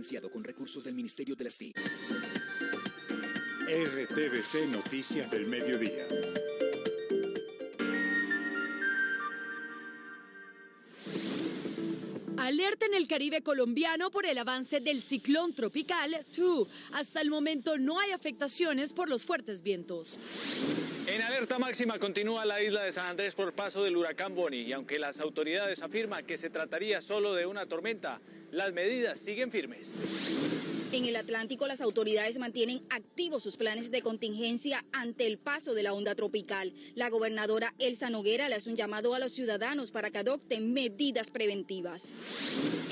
financiado con recursos del Ministerio de las TIC. RTVC Noticias del Mediodía. Alerta en el Caribe colombiano por el avance del ciclón tropical Tu. Hasta el momento no hay afectaciones por los fuertes vientos. En alerta máxima continúa la isla de San Andrés por paso del huracán Bonnie, y aunque las autoridades afirman que se trataría solo de una tormenta, las medidas siguen firmes. En el Atlántico, las autoridades mantienen activos sus planes de contingencia ante el paso de la onda tropical. La gobernadora Elsa Noguera le hace un llamado a los ciudadanos para que adopten medidas preventivas.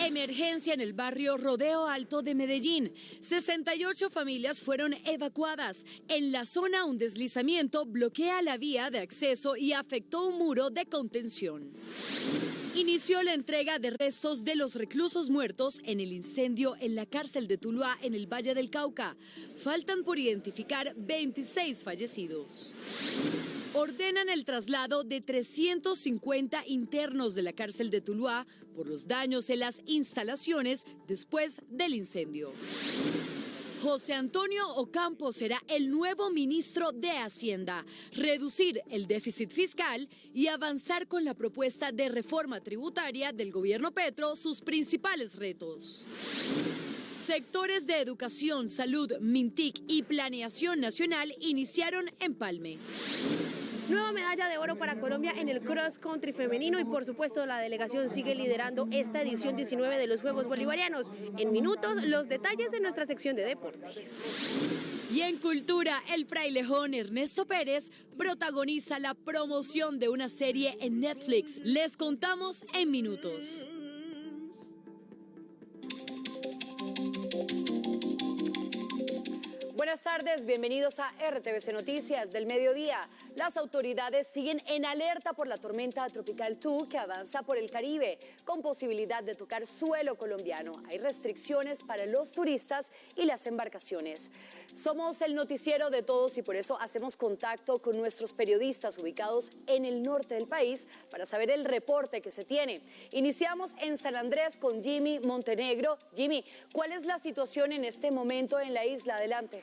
Emergencia en el barrio Rodeo Alto de Medellín. 68 familias fueron evacuadas. En la zona, un deslizamiento bloquea la vía de acceso y afectó un muro de contención. Inició la entrega de restos de los reclusos muertos en el incendio en la cárcel de Tuluá, en el Valle del Cauca. Faltan por identificar 26 fallecidos. Ordenan el traslado de 350 internos de la cárcel de Tuluá por los daños en las instalaciones después del incendio. José Antonio Ocampo será el nuevo ministro de Hacienda. Reducir el déficit fiscal y avanzar con la propuesta de reforma tributaria del gobierno Petro, sus principales retos. Sectores de educación, salud, MINTIC y planeación nacional iniciaron empalme. Nueva medalla de oro para Colombia en el cross country femenino y por supuesto la delegación sigue liderando esta edición 19 de los Juegos Bolivarianos. En minutos, los detalles de nuestra sección de deportes. Y en cultura, el frailejón Ernesto Pérez protagoniza la promoción de una serie en Netflix. Les contamos en minutos. Buenas tardes, bienvenidos a RTVC Noticias del Mediodía. Las autoridades siguen en alerta por la tormenta tropical Tu que avanza por el Caribe, con posibilidad de tocar suelo colombiano. Hay restricciones para los turistas y las embarcaciones. Somos el noticiero de todos y por eso hacemos contacto con nuestros periodistas ubicados en el norte del país para saber el reporte que se tiene. Iniciamos en San Andrés con Jimmy Montenegro. Jimmy, ¿cuál es la situación en este momento en la isla? Adelante.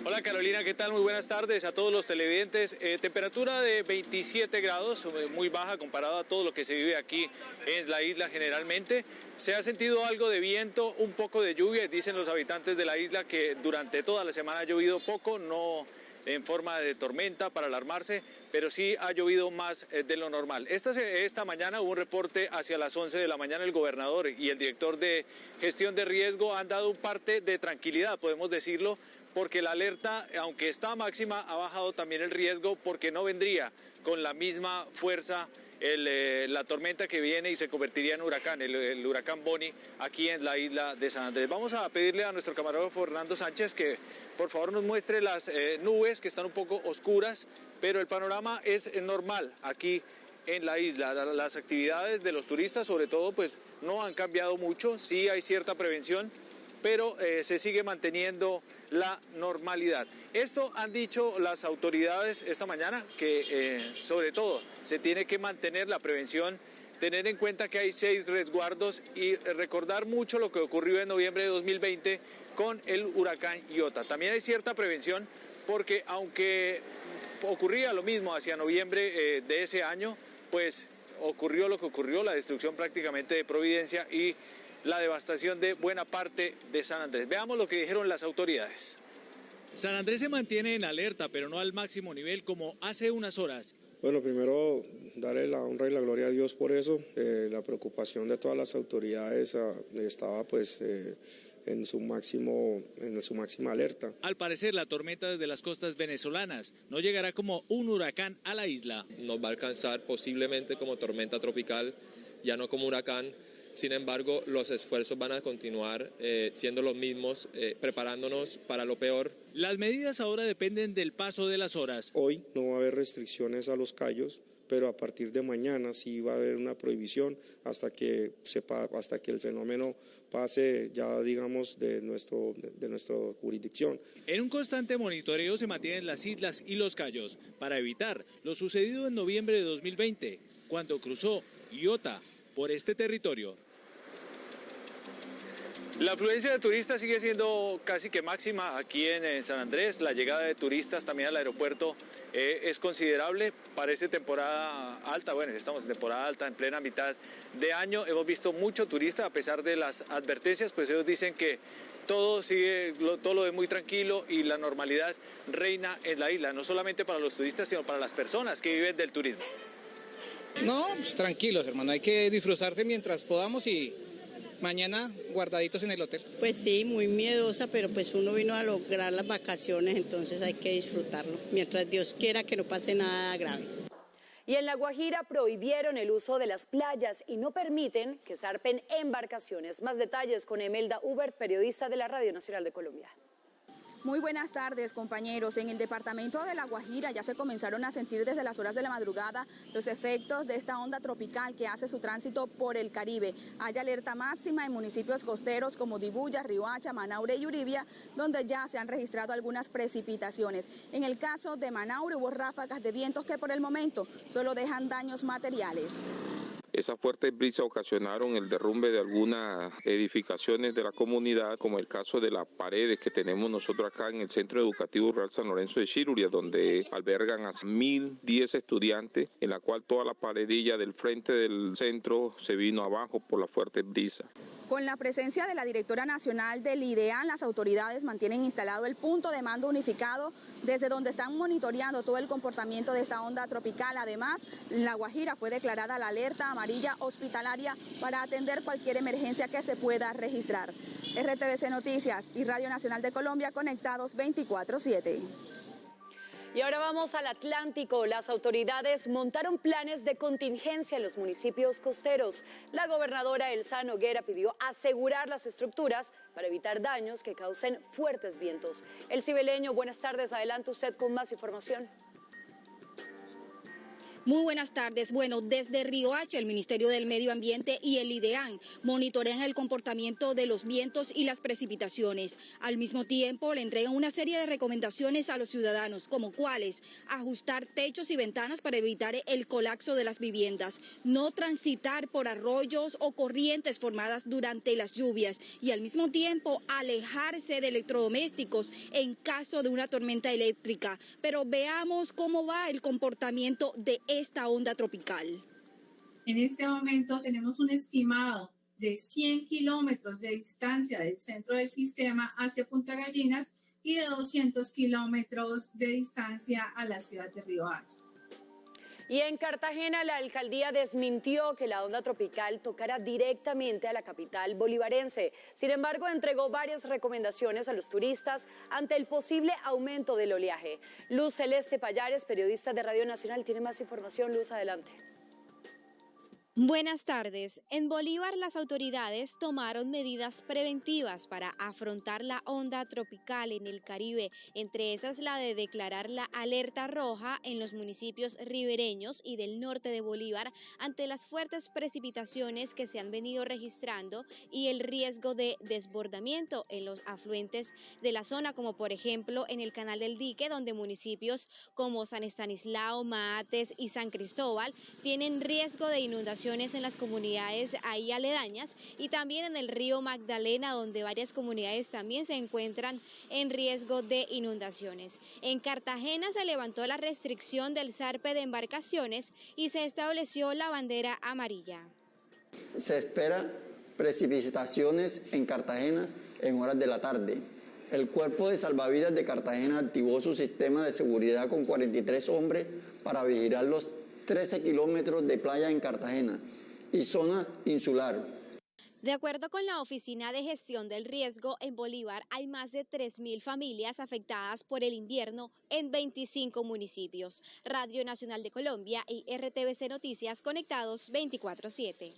Hola Carolina, ¿qué tal? Muy buenas tardes a todos los televidentes. Temperatura de 27 grados, muy baja comparado a todo lo que se vive aquí en la isla generalmente. Se ha sentido algo de viento, un poco de lluvia, dicen los habitantes de la isla que durante toda la semana ha llovido poco, no en forma de tormenta para alarmarse, pero sí ha llovido más de lo normal. Esta mañana hubo un reporte hacia las 11 de la mañana. El gobernador y el director de gestión de riesgo han dado un parte de tranquilidad, podemos decirlo, porque la alerta, aunque está máxima, ha bajado también el riesgo porque no vendría con la misma fuerza la tormenta que viene y se convertiría en huracán, el huracán Bonnie, aquí en la isla de San Andrés. Vamos a pedirle a nuestro camarógrafo Fernando Sánchez que por favor nos muestre las nubes que están un poco oscuras, pero el panorama es normal aquí en la isla. Las actividades de los turistas sobre todo pues no han cambiado mucho, sí hay cierta prevención, pero se sigue manteniendo la normalidad. Esto han dicho las autoridades esta mañana, que sobre todo se tiene que mantener la prevención, tener en cuenta que hay 6 resguardos y recordar mucho lo que ocurrió en noviembre de 2020 con el huracán Iota. También hay cierta prevención porque aunque ocurría lo mismo hacia noviembre de ese año, pues ocurrió lo que ocurrió, la destrucción prácticamente de Providencia y la devastación de buena parte de San Andrés. Veamos lo que dijeron las autoridades. San Andrés se mantiene en alerta, pero no al máximo nivel como hace unas horas. Bueno, primero darle la honra y la gloria a Dios por eso. La preocupación de todas las autoridades estaba pues en su máxima alerta. Al parecer la tormenta desde las costas venezolanas no llegará como un huracán a la isla. Nos va a alcanzar posiblemente como tormenta tropical, ya no como huracán. Sin embargo, los esfuerzos van a continuar siendo los mismos, preparándonos para lo peor. Las medidas ahora dependen del paso de las horas. Hoy no va a haber restricciones a los cayos, pero a partir de mañana sí va a haber una prohibición hasta que el fenómeno pase ya, digamos, de nuestra jurisdicción. En un constante monitoreo se mantienen las islas y los cayos para evitar lo sucedido en noviembre de 2020, cuando cruzó Iota por este territorio. La afluencia de turistas sigue siendo casi que máxima aquí en San Andrés. La llegada de turistas también al aeropuerto es considerable. Parece temporada alta, bueno, estamos en temporada alta, en plena mitad de año. Hemos visto mucho turista a pesar de las advertencias, pues ellos dicen que todo lo ve muy tranquilo y la normalidad reina en la isla, no solamente para los turistas, sino para las personas que viven del turismo. No, pues tranquilos, hermano, hay que disfrutarse mientras podamos y mañana guardaditos en el hotel. Pues sí, muy miedosa, pero pues uno vino a lograr las vacaciones, entonces hay que disfrutarlo, mientras Dios quiera que no pase nada grave. Y en La Guajira prohibieron el uso de las playas y no permiten que zarpen embarcaciones. Más detalles con Emelda Hubert, periodista de la Radio Nacional de Colombia. Muy buenas tardes, compañeros. En el departamento de La Guajira ya se comenzaron a sentir desde las horas de la madrugada los efectos de esta onda tropical que hace su tránsito por el Caribe. Hay alerta máxima en municipios costeros como Dibuya, Riohacha, Manaure y Uribia, donde ya se han registrado algunas precipitaciones. En el caso de Manaure hubo ráfagas de vientos que por el momento solo dejan daños materiales. Esas fuertes brisas ocasionaron el derrumbe de algunas edificaciones de la comunidad, como el caso de las paredes que tenemos nosotros acá en el Centro Educativo Rural San Lorenzo de Chiruria, donde albergan a 1.010 estudiantes, en la cual toda la paredilla del frente del centro se vino abajo por la fuerte brisa. Con la presencia de la directora nacional del IDEAN, las autoridades mantienen instalado el punto de mando unificado desde donde están monitoreando todo el comportamiento de esta onda tropical. Además, La Guajira fue declarada la alerta amarilla hospitalaria para atender cualquier emergencia que se pueda registrar. RTVC Noticias y Radio Nacional de Colombia conectados 24/7. Y ahora vamos al Atlántico. Las autoridades montaron planes de contingencia en los municipios costeros. La gobernadora Elsa Noguera pidió asegurar las estructuras para evitar daños que causen fuertes vientos. El Cibeleño, buenas tardes. Adelante usted con más información. Muy buenas tardes. Bueno, desde Riohacha, el Ministerio del Medio Ambiente y el IDEAN monitorean el comportamiento de los vientos y las precipitaciones. Al mismo tiempo, le entregan una serie de recomendaciones a los ciudadanos, como cuáles: ajustar techos y ventanas para evitar el colapso de las viviendas, no transitar por arroyos o corrientes formadas durante las lluvias y al mismo tiempo alejarse de electrodomésticos en caso de una tormenta eléctrica. Pero veamos cómo va el comportamiento de esta onda tropical. En este momento tenemos un estimado de 100 kilómetros de distancia del centro del sistema hacia Punta Gallinas y de 200 kilómetros de distancia a la ciudad de Riohacha. Y en Cartagena, la alcaldía desmintió que la onda tropical tocara directamente a la capital bolivarense. Sin embargo, entregó varias recomendaciones a los turistas ante el posible aumento del oleaje. Luz Celeste Payares, periodista de Radio Nacional, tiene más información. Luz, adelante. Buenas tardes. En Bolívar, las autoridades tomaron medidas preventivas para afrontar la onda tropical en el Caribe, entre esas la de declarar la alerta roja en los municipios ribereños y del norte de Bolívar ante las fuertes precipitaciones que se han venido registrando y el riesgo de desbordamiento en los afluentes de la zona, como por ejemplo en el Canal del Dique, donde municipios como San Estanislao, Maates y San Cristóbal tienen riesgo de inundación en las comunidades ahí aledañas, y también en el río Magdalena, donde varias comunidades también se encuentran en riesgo de inundaciones. En Cartagena se levantó la restricción del zarpe de embarcaciones y se estableció la bandera amarilla. Se espera precipitaciones en Cartagena en horas de la tarde. El Cuerpo de Salvavidas de Cartagena activó su sistema de seguridad con 43 hombres para vigilar los 13 kilómetros de playa en Cartagena y zona insular. De acuerdo con la Oficina de Gestión del Riesgo, en Bolívar hay más de 3.000 familias afectadas por el invierno en 25 municipios. Radio Nacional de Colombia y RTVC Noticias conectados 24/7.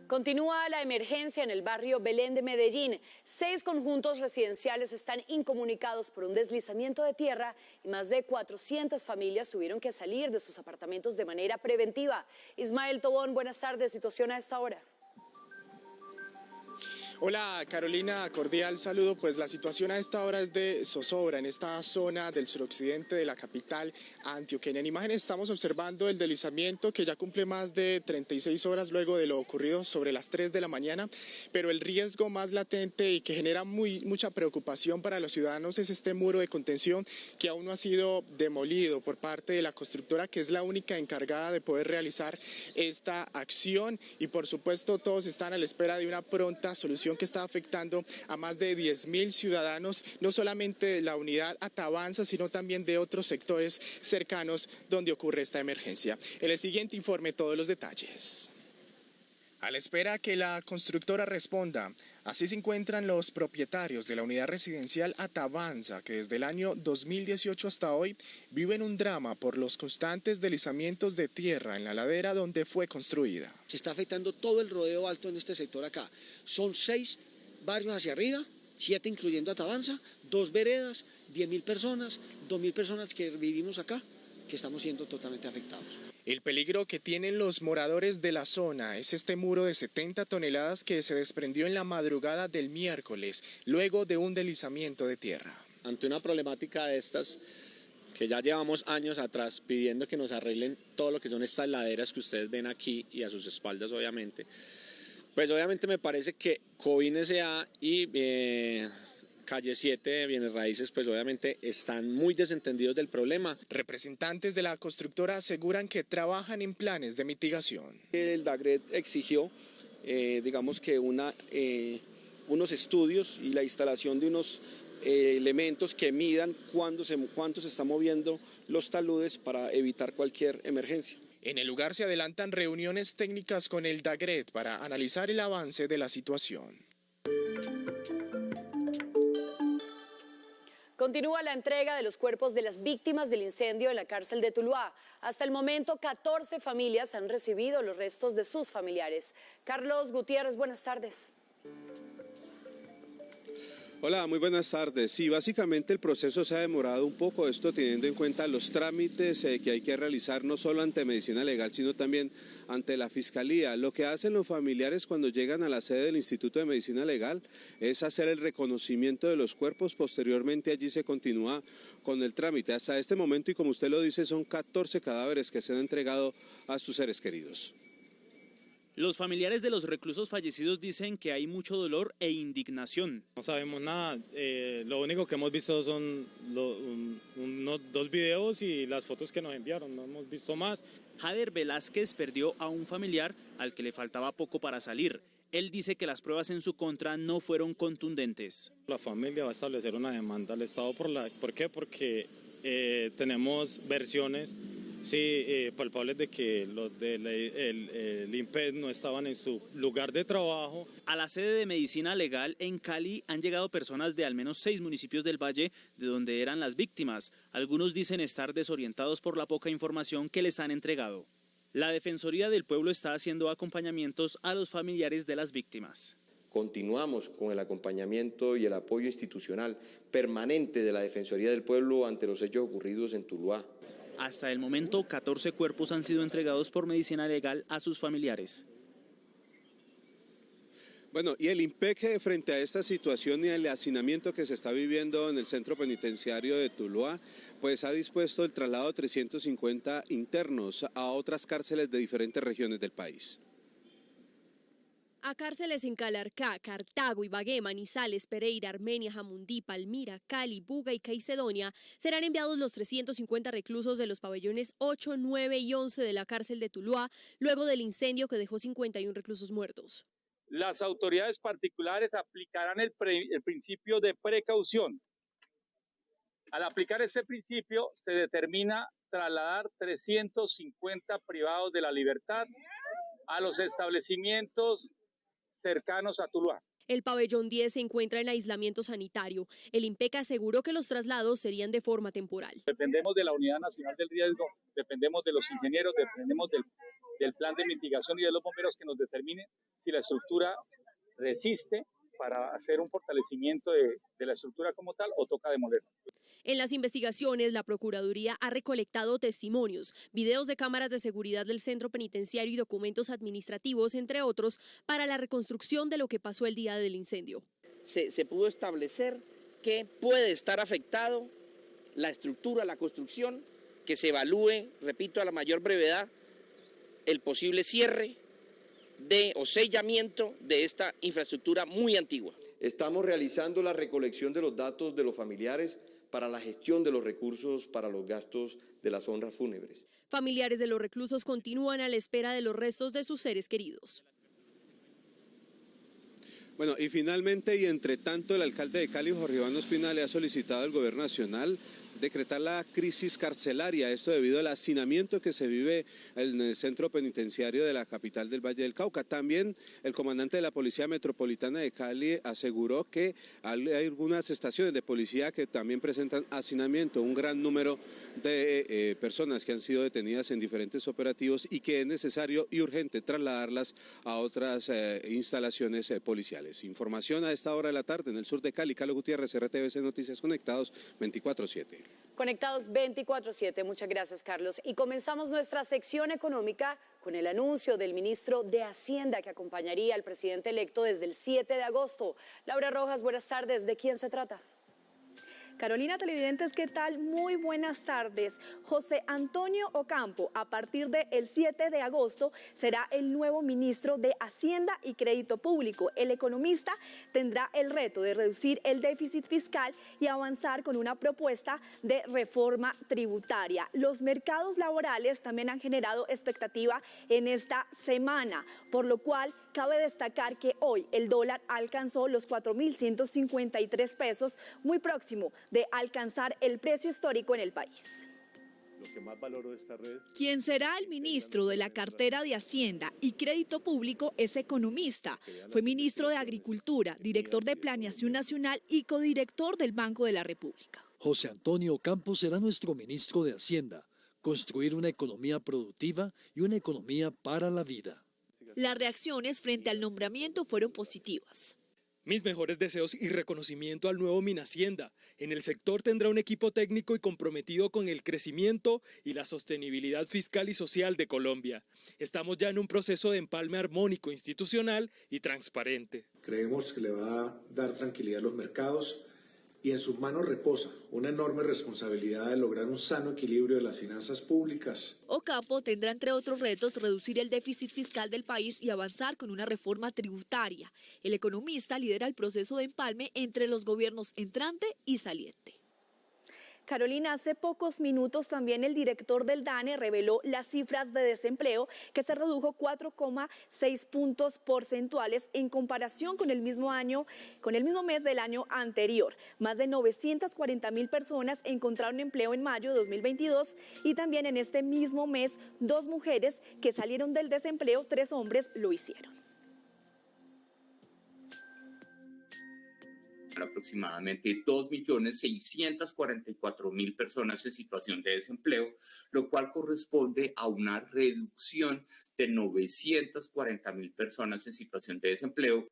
Continúa la emergencia en el barrio Belén de Medellín. 6 conjuntos residenciales están incomunicados por un deslizamiento de tierra y más de 400 familias tuvieron que salir de sus apartamentos de manera preventiva. Ismael Tobón, buenas tardes. Situación a esta hora. Hola Carolina, cordial saludo. Pues la situación a esta hora es de zozobra en esta zona del suroccidente de la capital antioqueña. En imágenes estamos observando el deslizamiento que ya cumple más de 36 horas luego de lo ocurrido sobre las 3 de la mañana, pero el riesgo más latente y que genera mucha preocupación para los ciudadanos es este muro de contención que aún no ha sido demolido por parte de la constructora, que es la única encargada de poder realizar esta acción, y por supuesto todos están a la espera de una pronta solución que está afectando a más de 10.000 ciudadanos, no solamente de la unidad Atabanza, sino también de otros sectores cercanos donde ocurre esta emergencia. En el siguiente informe todos los detalles. A la espera que la constructora responda, así se encuentran los propietarios de la unidad residencial Atabanza, que desde el año 2018 hasta hoy viven un drama por los constantes deslizamientos de tierra en la ladera donde fue construida. Se está afectando todo el rodeo alto en este sector acá. Son 6 barrios hacia arriba, 7 incluyendo Atabanza, 2 veredas, 10.000 personas, 2.000 personas que vivimos acá, que estamos siendo totalmente afectados. El peligro que tienen los moradores de la zona es este muro de 70 toneladas que se desprendió en la madrugada del miércoles, luego de un deslizamiento de tierra. Ante una problemática de estas, que ya llevamos años atrás pidiendo que nos arreglen todo lo que son estas laderas que ustedes ven aquí y a sus espaldas obviamente, pues obviamente me parece que Covin S.A. y Calle 7 de Bienes Raíces pues obviamente están muy desentendidos del problema. Representantes de la constructora aseguran que trabajan en planes de mitigación. El DAGRET exigió digamos que unos estudios y la instalación de unos elementos que midan cuánto se están moviendo los taludes para evitar cualquier emergencia. En el lugar se adelantan reuniones técnicas con el DAGRET para analizar el avance de la situación. Continúa la entrega de los cuerpos de las víctimas del incendio en la cárcel de Tuluá. Hasta el momento, 14 familias han recibido los restos de sus familiares. Carlos Gutiérrez, buenas tardes. Hola, muy buenas tardes. Sí, básicamente el proceso se ha demorado un poco, esto teniendo en cuenta los trámites que hay que realizar no solo ante Medicina Legal, sino también ante la Fiscalía. Lo que hacen los familiares cuando llegan a la sede del Instituto de Medicina Legal es hacer el reconocimiento de los cuerpos, posteriormente allí se continúa con el trámite. Hasta este momento, y como usted lo dice, son 14 cadáveres que se han entregado a sus seres queridos. Los familiares de los reclusos fallecidos dicen que hay mucho dolor e indignación. No sabemos nada, lo único que hemos visto son unos 2 videos y las fotos que nos enviaron, no hemos visto más. Jader Velázquez perdió a un familiar al que le faltaba poco para salir. Él dice que las pruebas en su contra no fueron contundentes. La familia va a establecer una demanda al Estado ¿por qué? Porque tenemos versiones palpables de que los del INPED no estaban en su lugar de trabajo. A la sede de Medicina Legal en Cali han llegado personas de al menos 6 municipios del Valle de donde eran las víctimas. Algunos dicen estar desorientados por la poca información que les han entregado. La Defensoría del Pueblo está haciendo acompañamientos a los familiares de las víctimas. Continuamos con el acompañamiento y el apoyo institucional permanente de la Defensoría del Pueblo ante los hechos ocurridos en Tuluá. Hasta el momento, 14 cuerpos han sido entregados por Medicina Legal a sus familiares. Bueno, y el IMPEC frente a esta situación y el hacinamiento que se está viviendo en el centro penitenciario de Tuluá, pues ha dispuesto el traslado de 350 internos a otras cárceles de diferentes regiones del país. A cárceles en Calarcá, Cartago, Ibagué, Manizales, Pereira, Armenia, Jamundí, Palmira, Cali, Buga y Caicedonia serán enviados los 350 reclusos de los pabellones 8, 9 y 11 de la cárcel de Tuluá, luego del incendio que dejó 51 reclusos muertos. Las autoridades particulares aplicarán el principio de precaución. Al aplicar ese principio, se determina trasladar 350 privados de la libertad a los establecimientos cercanos a Tuluá. El pabellón 10 se encuentra en aislamiento sanitario. El IMPEC aseguró que los traslados serían de forma temporal. Dependemos de la Unidad Nacional del Riesgo, dependemos de los ingenieros, dependemos del plan de mitigación y de los bomberos que nos determinen si la estructura resiste para hacer un fortalecimiento de la estructura como tal o toca demoler. En las investigaciones, la Procuraduría ha recolectado testimonios, videos de cámaras de seguridad del centro penitenciario y documentos administrativos, entre otros, para la reconstrucción de lo que pasó el día del incendio. Se pudo establecer que puede estar afectado la estructura, la construcción, que se evalúe, repito, a la mayor brevedad, el posible cierre o sellamiento de esta infraestructura muy antigua. Estamos realizando la recolección de los datos de los familiares para la gestión de los recursos para los gastos de las honras fúnebres. Familiares de los reclusos continúan a la espera de los restos de sus seres queridos. Bueno, y finalmente, y entre tanto, el alcalde de Cali, Jorge Iván Ospina, le ha solicitado al gobierno nacional decretar la crisis carcelaria, esto debido al hacinamiento que se vive en el centro penitenciario de la capital del Valle del Cauca. También el comandante de la Policía Metropolitana de Cali aseguró que hay algunas estaciones de policía que también presentan hacinamiento, un gran número de personas que han sido detenidas en diferentes operativos y que es necesario y urgente trasladarlas a otras instalaciones policiales. Información a esta hora de la tarde en el sur de Cali. Carlos Gutiérrez, RTVC Noticias Conectados 24/7. Conectados 24/7, muchas gracias, Carlos. Y comenzamos nuestra sección económica con el anuncio del ministro de Hacienda que acompañaría al presidente electo desde el 7 de agosto. Laura Rojas, buenas tardes. ¿De quién se trata? Carolina, televidentes, ¿qué tal? Muy buenas tardes. José Antonio Ocampo, a partir del 7 de agosto, será el nuevo ministro de Hacienda y Crédito Público. El economista tendrá el reto de reducir el déficit fiscal y avanzar con una propuesta de reforma tributaria. Los mercados laborales también han generado expectativa en esta semana, por lo cual cabe destacar que hoy el dólar alcanzó los 4.153 pesos, muy próximo de alcanzar el precio histórico en el país. Lo que más valoro de esta red. Quien será el ministro de la cartera de Hacienda y Crédito Público es economista. Fue ministro de Agricultura, director de Planeación Nacional y codirector del Banco de la República. José Antonio Ocampo será nuestro ministro de Hacienda. Construir una economía productiva y una economía para la vida. Las reacciones frente al nombramiento fueron positivas. Mis mejores deseos y reconocimiento al nuevo Minhacienda. En el sector tendrá un equipo técnico y comprometido con el crecimiento y la sostenibilidad fiscal y social de Colombia. Estamos ya en un proceso de empalme armónico, institucional y transparente. Creemos que le va a dar tranquilidad a los mercados y en sus manos reposa una enorme responsabilidad de lograr un sano equilibrio de las finanzas públicas. Ocampo tendrá, entre otros retos, reducir el déficit fiscal del país y avanzar con una reforma tributaria. El economista lidera el proceso de empalme entre los gobiernos entrante y saliente. Carolina, hace pocos minutos también el director del DANE reveló las cifras de desempleo que se redujo 4,6 puntos porcentuales en comparación con el mismo mes del año anterior. Más de 940.000 personas encontraron empleo en mayo de 2022 y también en este mismo mes 2 mujeres que salieron del desempleo, 3 hombres lo hicieron. Aproximadamente 2.644.000 personas en situación de desempleo, lo cual corresponde a una reducción de 940.000 personas en situación de desempleo.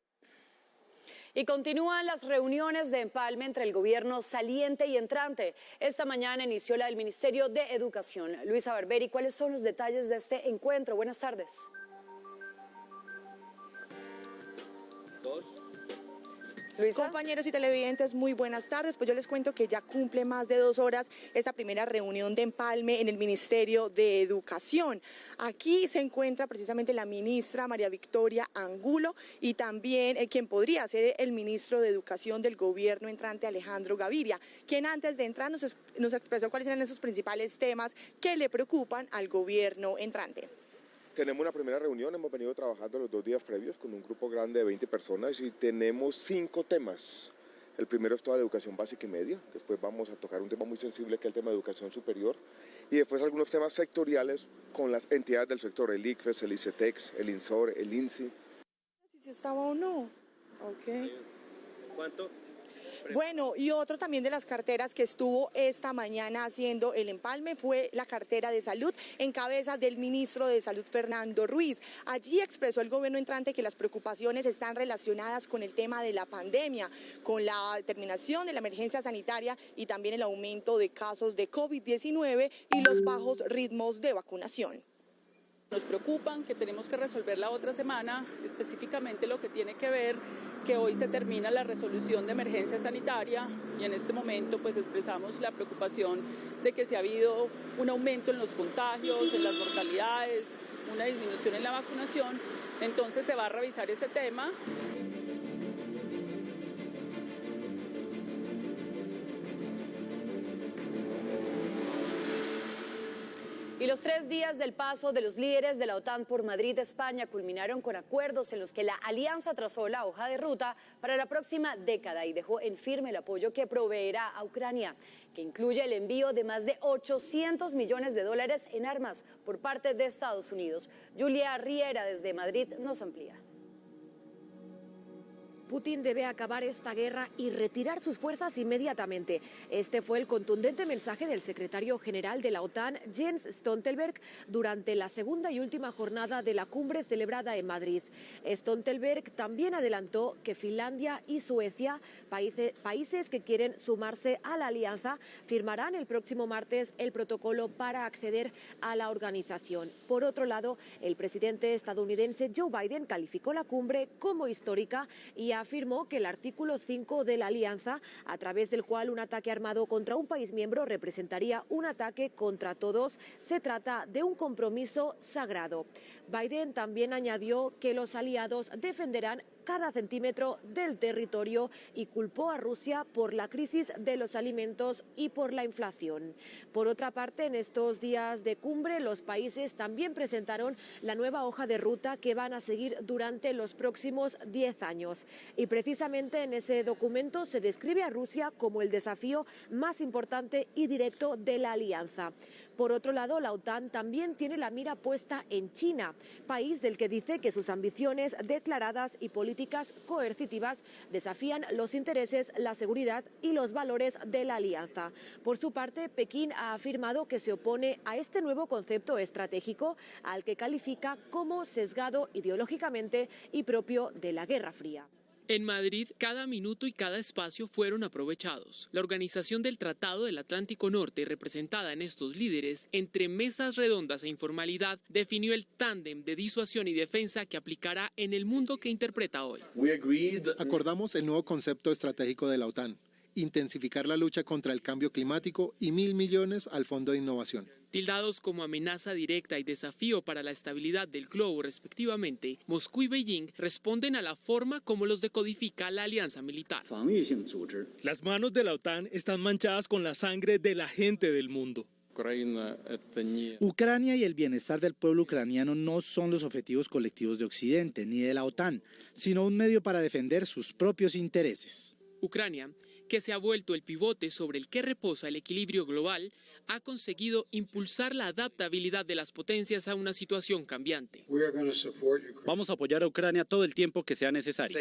Y continúan las reuniones de empalme entre el gobierno saliente y entrante. Esta mañana inició la del Ministerio de Educación. Luisa Barberi, ¿cuáles son los detalles de este encuentro? Buenas tardes. Luisa. Compañeros y televidentes, muy buenas tardes. Pues yo les cuento que ya cumple más de 2 horas esta primera reunión de empalme en el Ministerio de Educación. Aquí se encuentra precisamente la ministra María Victoria Angulo y también quien podría ser el ministro de Educación del gobierno entrante, Alejandro Gaviria, quien antes de entrar nos expresó cuáles eran esos principales temas que le preocupan al gobierno entrante. Tenemos una primera reunión, hemos venido trabajando los 2 días previos con un grupo grande de 20 personas y tenemos 5 temas. El primero es toda la educación básica y media, después vamos a tocar un tema muy sensible que es el tema de educación superior y después algunos temas sectoriales con las entidades del sector, el ICFES, el ICETEX, el INSOR, el INSI. ¿Si estaba o no? Ok. ¿Cuánto? Bueno, y otro también de las carteras que estuvo esta mañana haciendo el empalme fue la cartera de salud en cabeza del ministro de Salud, Fernando Ruiz. Allí expresó el gobierno entrante que las preocupaciones están relacionadas con el tema de la pandemia, con la terminación de la emergencia sanitaria y también el aumento de casos de COVID-19 y los bajos ritmos de vacunación. Nos preocupan, que tenemos que resolver la otra semana, específicamente lo que tiene que ver que hoy se termina la resolución de emergencia sanitaria y en este momento pues expresamos la preocupación de que si ha habido un aumento en los contagios, en las mortalidades, una disminución en la vacunación, entonces se va a revisar ese tema. Y los 3 días del paso de los líderes de la OTAN por Madrid, España, culminaron con acuerdos en los que la alianza trazó la hoja de ruta para la próxima década y dejó en firme el apoyo que proveerá a Ucrania, que incluye el envío de más de 800 millones de dólares en armas por parte de Estados Unidos. Julia Riera desde Madrid nos amplía. Putin debe acabar esta guerra y retirar sus fuerzas inmediatamente. Este fue el contundente mensaje del secretario general de la OTAN, Jens Stoltenberg, durante la segunda y última jornada de la cumbre celebrada en Madrid. Stoltenberg también adelantó que Finlandia y Suecia, países que quieren sumarse a la alianza, firmarán el próximo martes el protocolo para acceder a la organización. Por otro lado, el presidente estadounidense Joe Biden calificó la cumbre como histórica y afirmó que el artículo 5 de la alianza, a través del cual un ataque armado contra un país miembro representaría un ataque contra todos, se trata de un compromiso sagrado. Biden también añadió que los aliados defenderán cada centímetro del territorio y culpó a Rusia por la crisis de los alimentos y por la inflación. Por otra parte, en estos días de cumbre, los países también presentaron la nueva hoja de ruta que van a seguir durante los próximos 10 años. Y precisamente en ese documento se describe a Rusia como el desafío más importante y directo de la alianza. Por otro lado, la OTAN también tiene la mira puesta en China, país del que dice que sus ambiciones declaradas y políticas coercitivas desafían los intereses, la seguridad y los valores de la alianza. Por su parte, Pekín ha afirmado que se opone a este nuevo concepto estratégico, al que califica como sesgado ideológicamente y propio de la Guerra Fría. En Madrid, cada minuto y cada espacio fueron aprovechados. La organización del Tratado del Atlántico Norte, representada en estos líderes, entre mesas redondas e informalidad, definió el tándem de disuasión y defensa que aplicará en el mundo que interpreta hoy. Acordamos el nuevo concepto estratégico de la OTAN, intensificar la lucha contra el cambio climático y 1.000 millones al Fondo de Innovación. Tildados como amenaza directa y desafío para la estabilidad del globo respectivamente, Moscú y Beijing responden a la forma como los decodifica la alianza militar. Las manos de la OTAN están manchadas con la sangre de la gente del mundo. Ucrania y el bienestar del pueblo ucraniano no son los objetivos colectivos de Occidente ni de la OTAN, sino un medio para defender sus propios intereses. Ucrania, que se ha vuelto el pivote sobre el que reposa el equilibrio global, ha conseguido impulsar la adaptabilidad de las potencias a una situación cambiante. Vamos a apoyar a Ucrania todo el tiempo que sea necesario.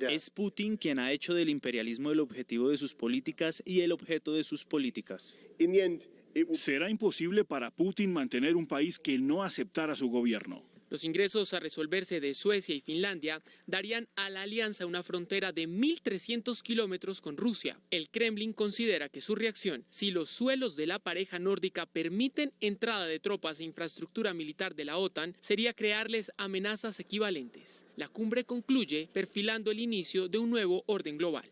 Es Putin quien ha hecho del imperialismo el objetivo de sus políticas y el objeto de sus políticas. Será imposible para Putin mantener un país que no aceptara su gobierno. Los ingresos a resolverse de Suecia y Finlandia darían a la alianza una frontera de 1.300 kilómetros con Rusia. El Kremlin considera que su reacción, si los suelos de la pareja nórdica permiten entrada de tropas e infraestructura militar de la OTAN, sería crearles amenazas equivalentes. La cumbre concluye perfilando el inicio de un nuevo orden global.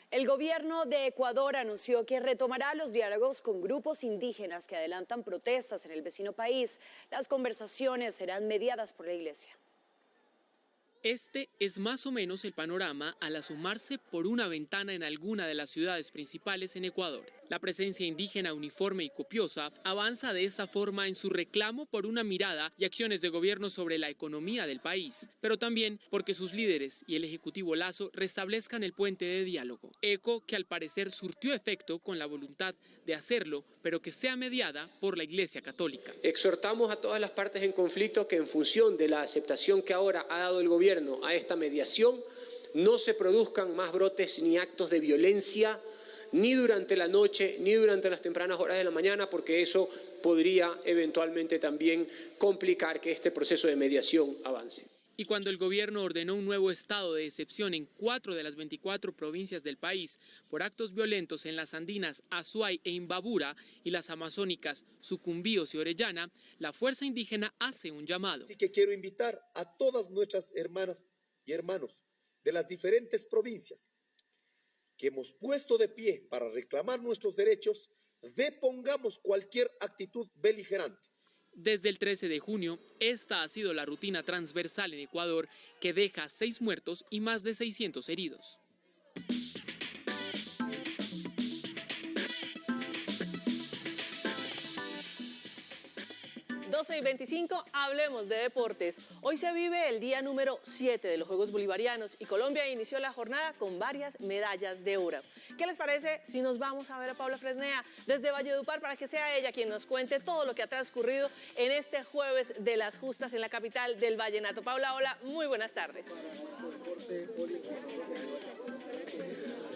El gobierno de Ecuador anunció que retomará los diálogos con grupos indígenas que adelantan protestas en el vecino país. Las conversaciones serán mediadas por la Iglesia. Este es más o menos el panorama al asomarse por una ventana en alguna de las ciudades principales en Ecuador. La presencia indígena uniforme y copiosa avanza de esta forma en su reclamo por una mirada y acciones de gobierno sobre la economía del país, pero también porque sus líderes y el Ejecutivo Lasso restablezcan el puente de diálogo. Eco que al parecer surtió efecto con la voluntad de hacerlo, pero que sea mediada por la Iglesia Católica. Exhortamos a todas las partes en conflicto que en función de la aceptación que ahora ha dado el gobierno a esta mediación, no se produzcan más brotes ni actos de violencia, ni durante la noche, ni durante las tempranas horas de la mañana, porque eso podría eventualmente también complicar que este proceso de mediación avance. Y cuando el gobierno ordenó un nuevo estado de excepción en 4 de las 24 provincias del país por actos violentos en las andinas Azuay e Imbabura y las amazónicas Sucumbíos y Orellana, la fuerza indígena hace un llamado. Así que quiero invitar a todas nuestras hermanas y hermanos de las diferentes provincias que hemos puesto de pie para reclamar nuestros derechos, depongamos cualquier actitud beligerante. Desde el 13 de junio, esta ha sido la rutina transversal en Ecuador que deja 6 muertos y más de 600 heridos. 12:25, hablemos de deportes. Hoy se vive el día número 7 de los Juegos Bolivarianos y Colombia inició la jornada con varias medallas de oro. ¿Qué les parece si nos vamos a ver a Paula Fresneda desde Valledupar para que sea ella quien nos cuente todo lo que ha transcurrido en este jueves de las justas en la capital del vallenato? Paula, hola, muy buenas tardes.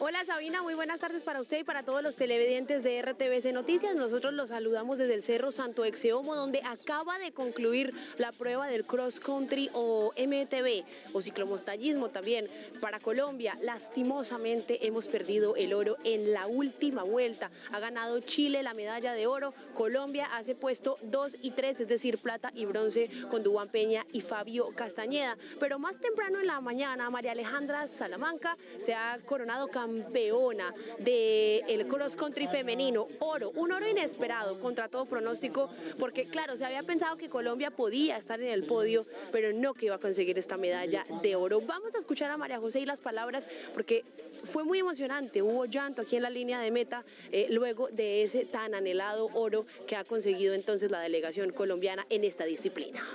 Hola Sabina, muy buenas tardes para usted y para todos los televidentes de RTVC Noticias. Nosotros los saludamos desde el Cerro Santo Exeomo, donde acaba de concluir la prueba del cross country o MTB o ciclomontañismo también para Colombia. Lastimosamente hemos perdido el oro en la última vuelta. Ha ganado Chile la medalla de oro, Colombia hace puesto 2 y 3, es decir, plata y bronce con Duván Peña y Fabio Castañeda. Pero más temprano en la mañana, María Alejandra Salamanca se ha coronado campeona del cross country femenino, oro, un oro inesperado contra todo pronóstico, porque claro, se había pensado que Colombia podía estar en el podio, pero no que iba a conseguir esta medalla de oro. Vamos a escuchar a María José y las palabras, porque fue muy emocionante, hubo llanto aquí en la línea de meta luego de ese tan anhelado oro que ha conseguido entonces la delegación colombiana en esta disciplina.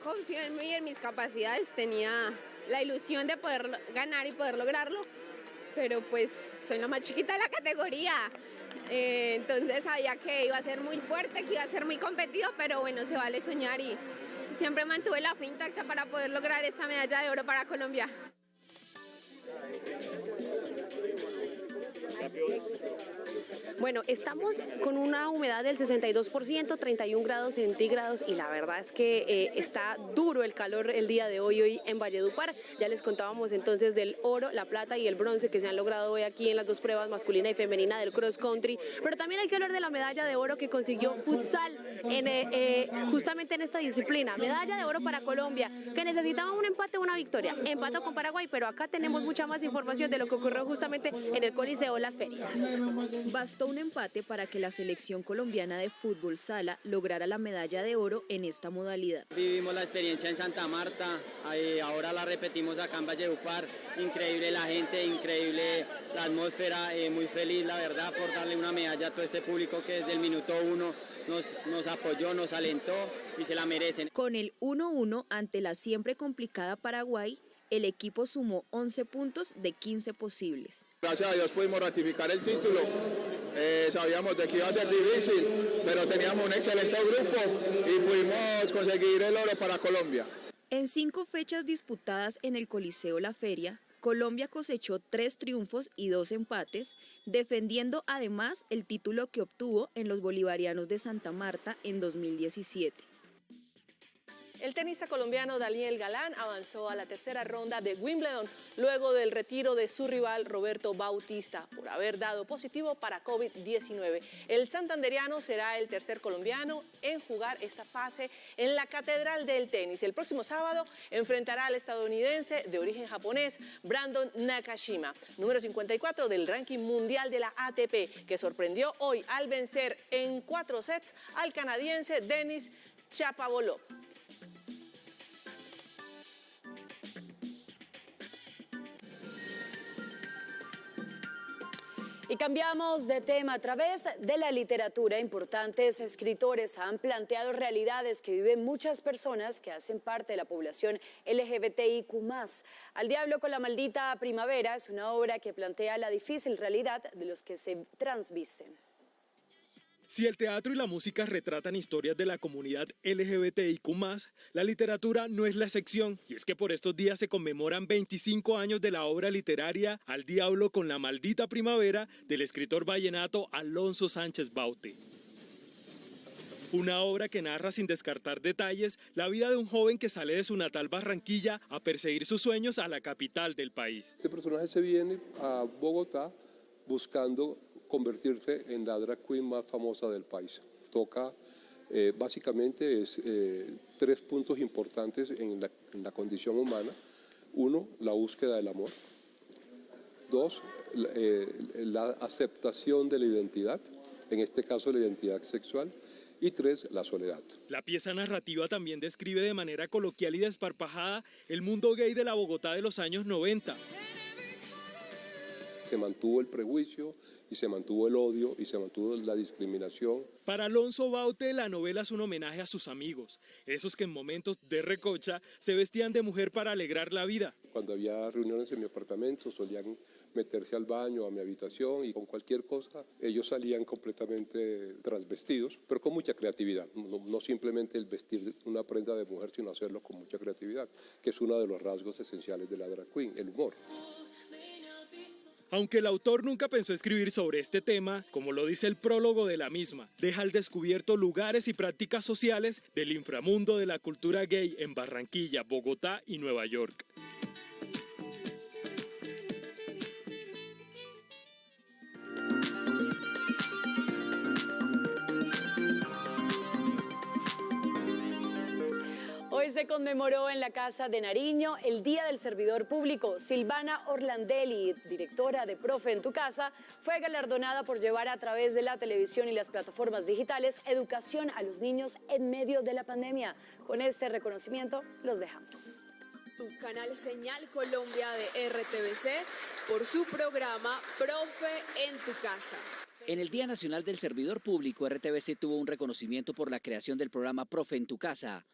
Confío en mí y en mis capacidades, tenía la ilusión de poder ganar y poder lograrlo, pero pues soy la más chiquita de la categoría, entonces sabía que iba a ser muy fuerte, que iba a ser muy competido, pero bueno, se vale soñar y siempre mantuve la fe intacta para poder lograr esta medalla de oro para Colombia. Bueno, estamos con una humedad del 62%, 31 grados centígrados y la verdad es que está duro el calor el día de hoy en Valledupar. Ya les contábamos entonces del oro, la plata y el bronce que se han logrado hoy aquí en las dos pruebas masculina y femenina del cross country, pero también hay que hablar de la medalla de oro que consiguió futsal justamente en esta disciplina. Medalla de oro para Colombia, que necesitaba un empate o una victoria. Empató con Paraguay, pero acá tenemos mucha más información de lo que ocurrió justamente en el Coliseo Las Ferias. Bastó un empate para que la selección colombiana de fútbol sala lograra la medalla de oro en esta modalidad. Vivimos la experiencia en Santa Marta, ahora la repetimos acá en Valledupar. Increíble la gente, increíble la atmósfera, muy feliz la verdad por darle una medalla a todo este público que desde el minuto 1 nos apoyó, nos alentó y se la merecen. Con el 1-1 ante la siempre complicada Paraguay, el equipo sumó 11 puntos de 15 posibles. Gracias a Dios pudimos ratificar el título. Sabíamos de que iba a ser difícil, pero teníamos un excelente grupo y pudimos conseguir el oro para Colombia. En 5 fechas disputadas en el Coliseo La Feria, Colombia cosechó 3 triunfos y 2 empates, defendiendo además el título que obtuvo en los Bolivarianos de Santa Marta en 2017. El tenista colombiano Daniel Galán avanzó a la tercera ronda de Wimbledon luego del retiro de su rival Roberto Bautista por haber dado positivo para COVID-19. El santanderiano será el tercer colombiano en jugar esta fase en la Catedral del Tenis. El próximo sábado enfrentará al estadounidense de origen japonés Brandon Nakashima, número 54 del ranking mundial de la ATP, que sorprendió hoy al vencer en 4 sets al canadiense Denis Shapovalov. Y cambiamos de tema. A través de la literatura, importantes escritores han planteado realidades que viven muchas personas que hacen parte de la población LGBTIQ+. Al diablo con la maldita primavera es una obra que plantea la difícil realidad de los que se transvisten. Si el teatro y la música retratan historias de la comunidad LGBTIQ+, la literatura no es la excepción, y es que por estos días se conmemoran 25 años de la obra literaria Al diablo con la maldita primavera del escritor vallenato Alonso Sánchez Baute. Una obra que narra sin descartar detalles la vida de un joven que sale de su natal Barranquilla a perseguir sus sueños a la capital del país. Este personaje se viene a Bogotá buscando convertirse en la drag queen más famosa del país. Toca básicamente 3 puntos importantes en la condición humana. 1, la búsqueda del amor. 2, la aceptación de la identidad, en este caso la identidad sexual. Y 3, la soledad. La pieza narrativa también describe de manera coloquial y desparpajada el mundo gay de la Bogotá de los años 90. Se mantuvo el prejuicio y se mantuvo el odio y se mantuvo la discriminación. Para Alonso Baute, la novela es un homenaje a sus amigos, esos que en momentos de recocha se vestían de mujer para alegrar la vida. Cuando había reuniones en mi apartamento solían meterse al baño, a mi habitación, y con cualquier cosa ellos salían completamente transvestidos, pero con mucha creatividad, no simplemente el vestir una prenda de mujer, sino hacerlo con mucha creatividad, que es uno de los rasgos esenciales de la drag queen, el humor. Aunque el autor nunca pensó escribir sobre este tema, como lo dice el prólogo de la misma, deja al descubierto lugares y prácticas sociales del inframundo de la cultura gay en Barranquilla, Bogotá y Nueva York. Hoy se conmemoró en la Casa de Nariño el Día del Servidor Público. Silvana Orlandelli, directora de Profe en tu Casa, fue galardonada por llevar a través de la televisión y las plataformas digitales educación a los niños en medio de la pandemia. Con este reconocimiento los dejamos. Tu canal Señal Colombia de RTVC por su programa Profe en tu Casa. En el Día Nacional del Servidor Público, RTVC tuvo un reconocimiento por la creación del programa Profe en tu Casa.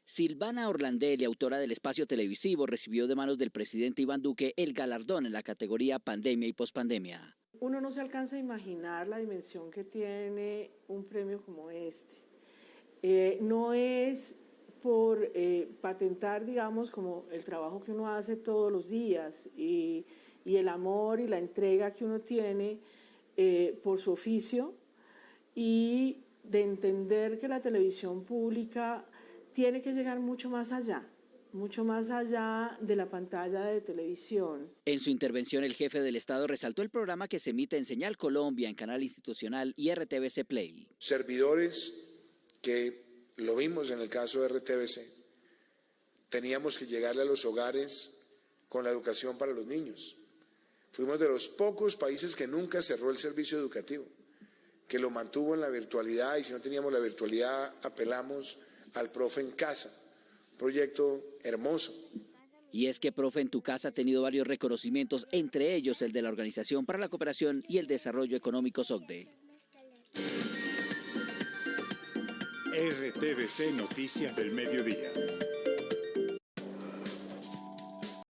Silvana Orlandelli, autora del espacio televisivo, recibió de manos del presidente Iván Duque el galardón en la categoría Pandemia y Pospandemia. Uno no se alcanza a imaginar la dimensión que tiene un premio como este. No es por patentar, digamos, como el trabajo que uno hace todos los días y el amor y la entrega que uno tiene por su oficio, y de entender que la televisión pública tiene que llegar mucho más allá de la pantalla de televisión. En su intervención, el jefe del Estado resaltó el programa que se emite en Señal Colombia, en Canal Institucional y RTVC Play. Servidores que, lo vimos en el caso de RTVC, teníamos que llegarle a los hogares con la educación para los niños. Fuimos de los pocos países que nunca cerró el servicio educativo, que lo mantuvo en la virtualidad, y si no teníamos la virtualidad apelamos al Profe en Casa, proyecto hermoso. Y es que Profe en tu Casa ha tenido varios reconocimientos, entre ellos el de la Organización para la Cooperación y el Desarrollo Económico OCDE. RTVC Noticias del Mediodía.